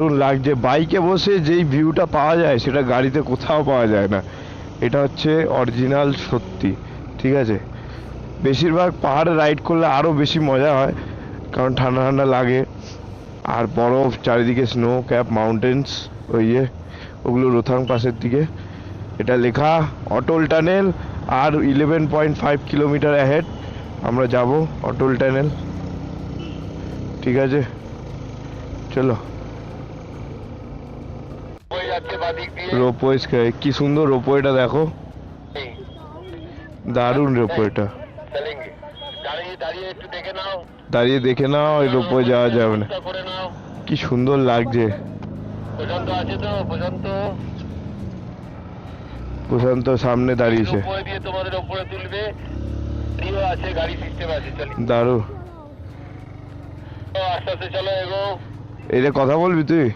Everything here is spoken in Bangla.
দারুণ লাগছে, বাইকে বসে যেই ভিউটা পাওয়া যায় সেটা গাড়িতে কোথাও পাওয়া যায় না। এটা হচ্ছে অরিজিনাল সত্যি। ঠিক আছে, বেশিরভাগ পাহাড়ে রাইড করলে আরও বেশি মজা হয়, কারণ ঠান্ডা ঠান্ডা লাগে আর বরফ চারিদিকে, স্নো ক্যাপ মাউন্টেন্স, ওই যে ওগুলো রোথাং পাশের দিকে। এটা লেখা অটল টানেল, আর 11.5 কিলোমিটার অ্যাহেড আমরা যাব অটল টানেল। ঠিক আছে, চলো। রোপওয়ে, কি সুন্দর রোপওয়েটা দেখো, দারুণ রোপওয়েটা। দাঁড়িয়ে দেখে নাও, ওই রোপওয়ে যাওয়া যাবে না, কি সুন্দর লাগছে। প্রশান্ত সামনে দাঁড়িয়েছে, দারুণ। এই যে কথা বলবি তুই?